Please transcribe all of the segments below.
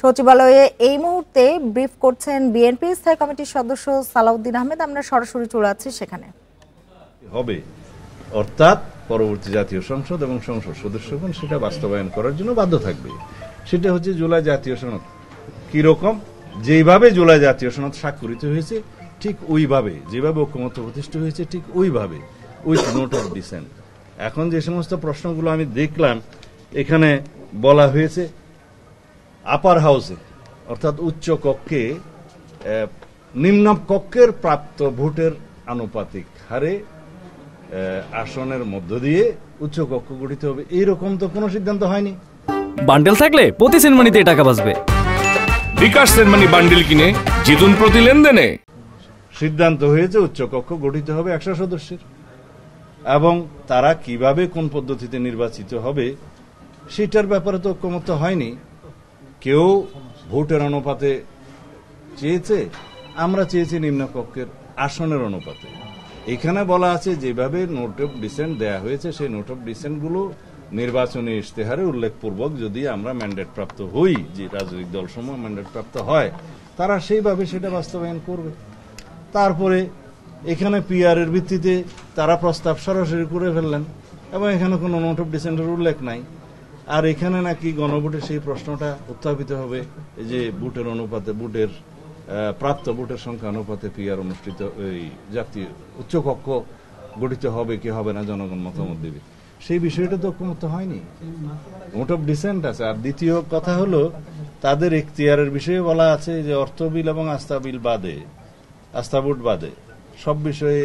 সচিবালয়ে এই মুহূর্তে ব্রিফ করছেন বিএনপি স্থায়ী কমিটির সদস্য সালাউদ্দিন আহমেদ। আমরা সরাসরি চলে যাচ্ছি সেখানে। হবে অর্থাৎ পরবর্তী জাতীয় সংসদ এবং সংসদ সদস্যগণ সেটা বাস্তবায়ন করার জন্য বাধ্য থাকবে। সেটা হচ্ছে জুলাই জাতীয় সনদ। কিরকম? যেইভাবে জুলাই জাতীয় সনদ স্বাক্ষরিত হয়েছে ঠিক ওইভাবে, যেভাবে ঐক্যমত্য প্রতিষ্ঠা হয়েছে ঠিক ওইভাবে, উইথ নোট অফ ডিসেন্ট। এখন যে সমস্ত প্রশ্নগুলো আমি দেখলাম এখানে বলা হয়েছে আপার হাউসে অর্থাৎ উচ্চ কক্ষে নিম্ন কক্ষের প্রাপ্ত ভোটের আনুপাতিক হারে আসনের মধ্য দিয়ে উচ্চ কক্ষ গঠিত হবে, এইরকম তো কোনো সিদ্ধান্ত হয়নি। বান্ডেল থাকলে প্রতি সেনমানিতে টাকা বাঁচবে। বিকাশ সেনমানি বান্ডেল কিনে জিতুন প্রতি লেনদেনে। সিদ্ধান্ত হয়েছে উচ্চ কক্ষ গঠিত হবে 100 সদস্যের, এবং তারা কিভাবে কোন পদ্ধতিতে নির্বাচিত হবে সেটার ব্যাপারে তো ঐক্যমত্য হয়নি। কেউ ভোটের অনুপাতে চেয়েছে, আমরা চেয়েছি নিম্নকক্ষের আসনের অনুপাতে। এখানে বলা আছে যেভাবে নোট অফ ডিসেন্ট দেয়া হয়েছে সেই নোট অফ ডিসেন্ট গুলো নির্বাচনী ইশতেহারে উল্লেখপূর্বক যদি আমরা ম্যান্ডেট প্রাপ্ত হই, যে রাজনৈতিক দলসমূহ ম্যান্ডেট প্রাপ্ত হয়, তারা সেইভাবে সেটা বাস্তবায়ন করবে। তারপরে এখানে পিআর এর ভিত্তিতে তারা প্রস্তাব সরাসরি করে ফেললেন এবং এখানে কোনো নোট অফ ডিসেন্টের উল্লেখ নাই। আর এখানে নাকি গণভোটে সেই প্রশ্নটা উত্থাপিত হবে যে ভোটের অনুপাতে, ভোটের প্রাপ্ত ভোটের সংখ্যা অনুপাতে পিআর অনুষ্ঠিত, এই জাতীয় উচ্চকক্ষ গঠিত হবে কি হবে না জনগণ মতামত দেবে, সেই বিষয়টা তো ঐক্যমত্য হয়নি। নোট অফ ডিসেন্ট আছে। আর দ্বিতীয় কথা হলো তাদের এখতিয়ারের বিষয়ে বলা আছে যে অর্থ বিল এবং আস্থা বিল বাদে, আস্থা ভোট বাদে সব বিষয়ে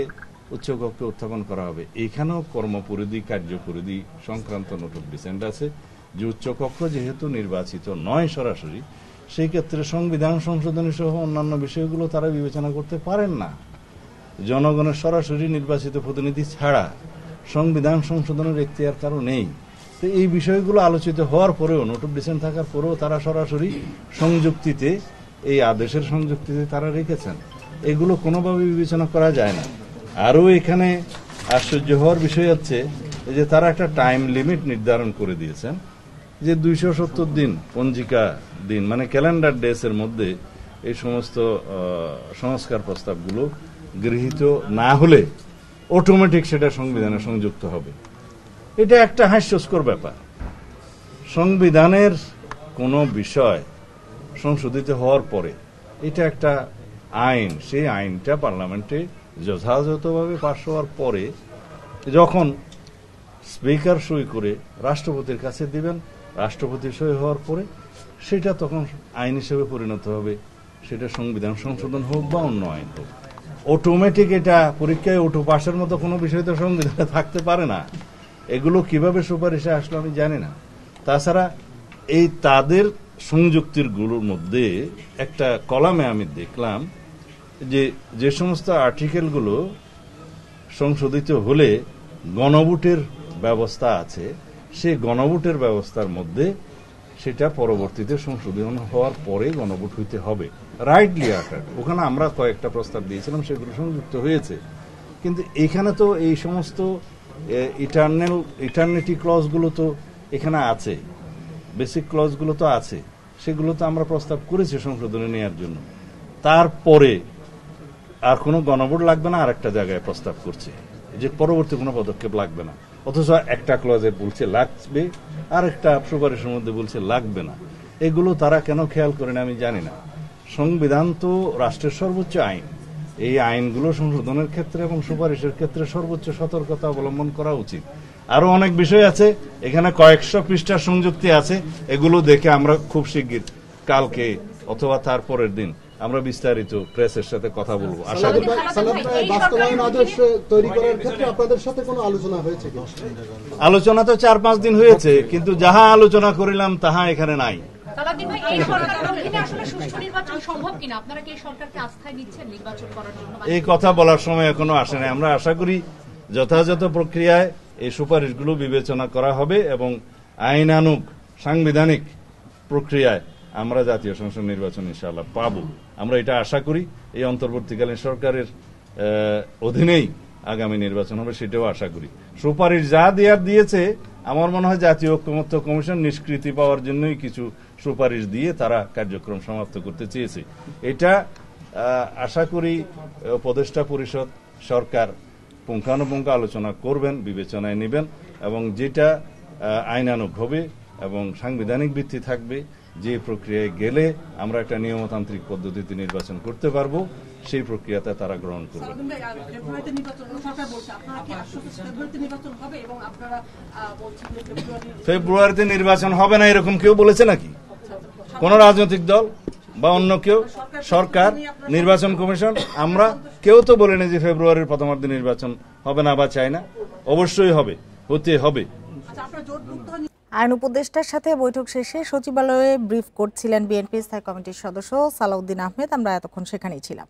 উচ্চকক্ষে উত্থাপন করা হবে। এখানেও কর্মপরিধি, কার্যপরিধি সংক্রান্ত নোট অফ ডিসেন্ট আছে যে উচ্চকক্ষ যেহেতু নির্বাচিত নয় সরাসরি, সেই ক্ষেত্রে সংবিধান সংশোধনী সহ অন্যান্য বিষয়গুলো তারা বিবেচনা করতে পারেন না। জনগণের সরাসরি নির্বাচিত প্রতিনিধি ছাড়া সংবিধান সংশোধনের এখতিয়ার কারো নেই। তো এই বিষয়গুলো আলোচিত হওয়ার পরেও, নোট অফ ডিসেন্ট থাকার পরেও তারা সরাসরি সংযুক্তিতে, এই আদেশের সংযুক্তিতে তারা রেখেছেন। এগুলো কোনোভাবে বিবেচনা করা যায় না। আরও এখানে আশ্চর্য হওয়ার বিষয় হচ্ছে যে তারা একটা টাইম লিমিট নির্ধারণ করে দিয়েছেন যে 270 দিন পঞ্জিকা দিন, মানে ক্যালেন্ডার ডেস এর মধ্যে এই সমস্ত সংস্কার প্রস্তাবগুলো গৃহীত না হলে অটোমেটিক সেটা সংবিধানে সংযুক্ত হবে। এটা একটা হাস্যস্কর ব্যাপার। সংবিধানের কোনো বিষয় সংশোধিত হওয়ার পরে এটা একটা আইন, সেই আইনটা পার্লামেন্টে যথাযথভাবে পাস হওয়ার পরে যখন স্পিকার সই করে রাষ্ট্রপতির কাছে দিবেন, রাষ্ট্রপতি সই হওয়ার পরে সেটা তখন আইন হিসেবে পরিণত হবে। সেটা সংবিধান সংশোধন হোক বা অন্য আইন হোক, অটোমেটিক এটা পরীক্ষায় ওঠো পাশের মতো কোনো বিষয় তো সংবিধানে থাকতে পারে না। এগুলো কিভাবে সুপারিশে আসলো আমি জানি না। তাছাড়া এই তাদের সংযুক্তির গুলোর মধ্যে একটা কলামে আমি দেখলাম যে সমস্ত আর্টিকেলগুলো সংশোধিত হলে গণভোটের ব্যবস্থা আছে, সেই গণভোটের ব্যবস্থার মধ্যে সেটা পরবর্তীতে সংশোধন হওয়ার পরে গণভোট হইতে হবে। রাইটলি আকার ওখানে আমরা কয়েকটা প্রস্তাব দিয়েছিলাম, সেগুলো সংযুক্ত হয়েছে। কিন্তু এখানে তো এই সমস্ত ইটারনিটি ক্লজগুলো তো এখানে আছে, বেসিক ক্লজগুলো তো আছে, সেগুলো তো আমরা প্রস্তাব করেছি সংশোধনে নেওয়ার জন্য। তারপরে আর কোনো গণভোট লাগবে না, আর একটা জায়গায় প্রস্তাব করছে যে পরবর্তী কোনো পদক্ষেপ লাগবে না, অথচ একটা ক্লজে বলছে লাগবে, আর একটা সুপারিশের মধ্যে বলছে লাগবে না। এগুলো তারা কেন খেয়াল করে না আমি জানি না। সংবিধান তো রাষ্ট্রের সর্বোচ্চ আইন, এই আইনগুলো সংশোধনের ক্ষেত্রে এবং সুপারিশের ক্ষেত্রে সর্বোচ্চ সতর্কতা অবলম্বন করা উচিত। আরো অনেক বিষয় আছে, এখানে কয়েকশো পৃষ্ঠার সংযুক্তি আছে, এগুলো দেখে আমরা খুব শিগগির কালকে অথবা তার পরের দিন আমরা বিস্তারিত প্রেসের সাথে কথা বলবো। আশা করি বাস্তবায়ন আদেশ তৈরি করার ক্ষেত্রে আপনাদের সাথে কোনো আলোচনা হয়েছে কি? আলোচনা তো 4-5 দিন হয়েছে, কিন্তু যাহা আলোচনা করিলাম তাহা এখানে নাই। এই কথা বলার সময় এখনো আসে নাই। আমরা আশা করি যথাযথ প্রক্রিয়ায় এই সুপারিশগুলো বিবেচনা করা হবে এবং আইনানুগ সাংবিধানিক প্রক্রিয়ায় আমরা জাতীয় সংসদ নির্বাচন ইনশাআল্লাহ পাবো। আমরা এটা আশা করি। এই অন্তর্বর্তীকালীন সরকারের অধীনেই আগামী নির্বাচন হবে, সেটাও আশা করি। সুপারিশ যা দেওয়ার দিয়েছে, আমার মনে হয় জাতীয় ঐক্যমত্য কমিশন নিষ্কৃতি পাওয়ার জন্যই কিছু সুপারিশ দিয়ে তারা কার্যক্রম সমাপ্ত করতে চেয়েছে। এটা আশা করি উপদেষ্টা পরিষদ সরকার পুঙ্খানুপুঙ্খ আলোচনা করবেন, বিবেচনায় নেবেন এবং যেটা আইনানুগ হবে এবং সাংবিধানিক ভিত্তি থাকবে, যে প্রক্রিয়ায় গেলে আমরা একটা নিয়মতান্ত্রিক পদ্ধতিতে নির্বাচন করতে পারবো, সেই প্রক্রিয়াতে তারা গ্রহণ করবে। ফেব্রুয়ারিতে নির্বাচন হবে না এরকম কেউ বলেছে নাকি? কোন রাজনৈতিক দল বা অন্য কেউ? সরকার, নির্বাচন কমিশন, আমরা কেউ তো বলিনি যে ফেব্রুয়ারির প্রথমার্ধে নির্বাচন হবে না বা চাই না। অবশ্যই হবে, হতে হবে। আইন উপদেষ্টার সাথে বৈঠক শেষে সচিবালয়ে ব্রিফ করছিলেন বিএনপি স্থায়ী কমিটির সদস্য সালাউদ্দিন আহমেদ। আমরা এতক্ষণ সেখানেই ছিলাম।